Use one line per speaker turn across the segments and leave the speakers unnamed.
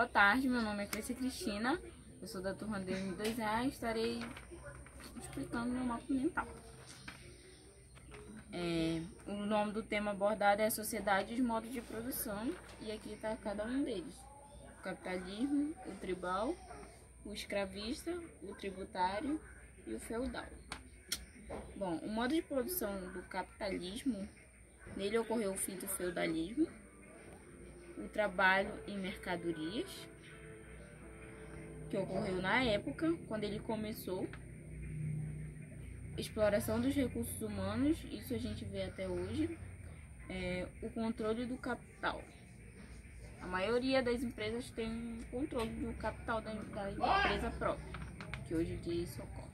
Boa tarde, meu nome é Cleci Cristina, eu sou da turma DM2A e estarei explicando meu mapa mental. O nome do tema abordado é a sociedade e os modos de produção, e aqui está cada um deles: o capitalismo, o tribal, o escravista, o tributário e o feudal. Bom, o modo de produção do capitalismo, nele ocorreu o fim do feudalismo, o trabalho em mercadorias, que ocorreu na época, quando ele começou, exploração dos recursos humanos, isso a gente vê até hoje, o controle do capital. A maioria das empresas tem controle do capital da empresa própria, que hoje em dia isso ocorre.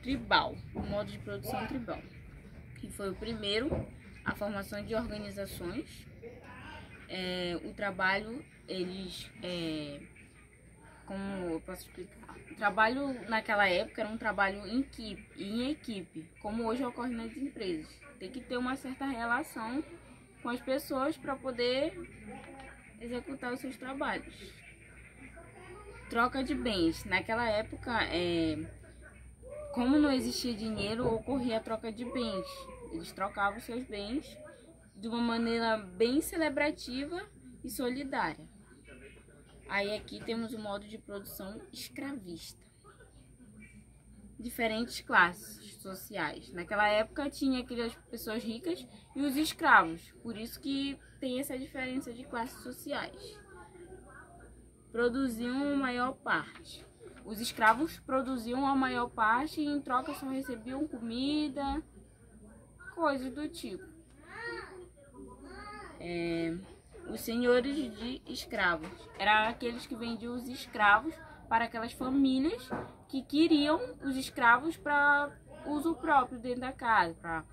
Tribal, o modo de produção tribal, que foi o primeiro, a formação de organizações, o trabalho, como eu posso explicar? O trabalho naquela época era um trabalho em equipe, como hoje ocorre nas empresas. Tem que ter uma certa relação com as pessoas para poder executar os seus trabalhos. Troca de bens. Naquela época, como não existia dinheiro, ocorria a troca de bens. Eles trocavam seus bens de uma maneira bem celebrativa e solidária. Aí aqui temos o modo de produção escravista. Diferentes classes sociais. Naquela época tinha aquelas pessoas ricas e os escravos. Por isso que tem essa diferença de classes sociais. Produziam a maior parte. Os escravos produziam a maior parte e em troca só recebiam comida, coisas do tipo. Os senhores de escravos eram aqueles que vendiam os escravos para aquelas famílias que queriam os escravos para uso próprio dentro da casa, para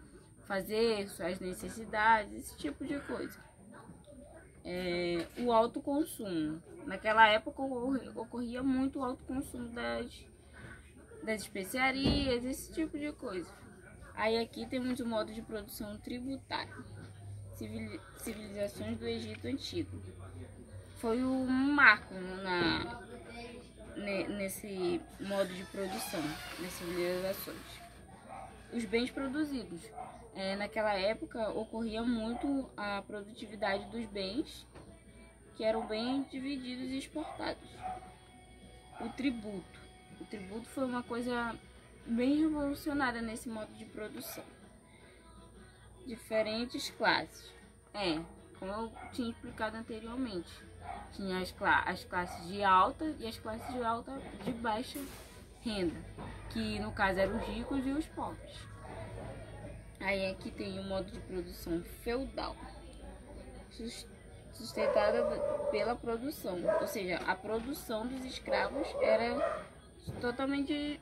fazer suas necessidades, esse tipo de coisa. O autoconsumo. Naquela época ocorria muito o autoconsumo das especiarias, esse tipo de coisa. Aí aqui temos o modo de produção tributário. Civilizações do Egito Antigo. Foi um marco nesse modo de produção, nas civilizações. Os bens produzidos. Naquela época ocorria muito a produtividade dos bens, que eram bem divididos e exportados. O tributo. O tributo foi uma coisa bem revolucionária nesse modo de produção. Diferentes classes. Como eu tinha explicado anteriormente, tinha as classes de alta e as classes de baixa renda, que no caso eram os ricos e os pobres. Aí aqui tem o modo de produção feudal, sustentada pela produção, ou seja, a produção dos escravos era totalmente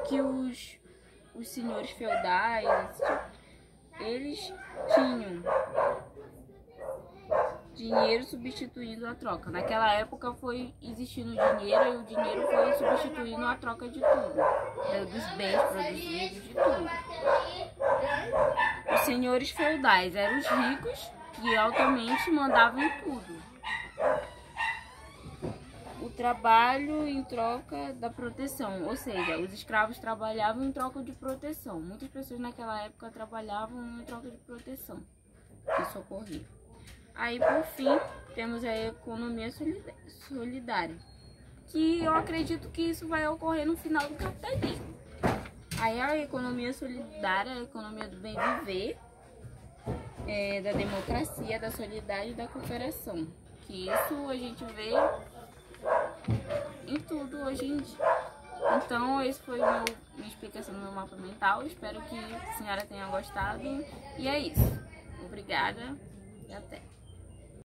que os senhores feudais, eles tinham dinheiro substituindo a troca. Naquela época foi existindo dinheiro e o dinheiro foi substituindo a troca de tudo, dos bens produzidos, de tudo. Os senhores feudais eram os ricos que altamente mandavam em tudo. O trabalho em troca da proteção, ou seja, os escravos trabalhavam em troca de proteção. Muitas pessoas naquela época trabalhavam em troca de proteção. Isso ocorria. Aí, por fim, temos a economia solidária, que eu acredito que isso vai ocorrer no final do capitalismo. Aí a economia solidária, a economia do bem viver, da democracia, da solidariedade e da cooperação. Que isso a gente vê em tudo hoje em dia. Então, esse foi minha explicação do meu mapa mental. Espero que a senhora tenha gostado. E é isso. Obrigada e até.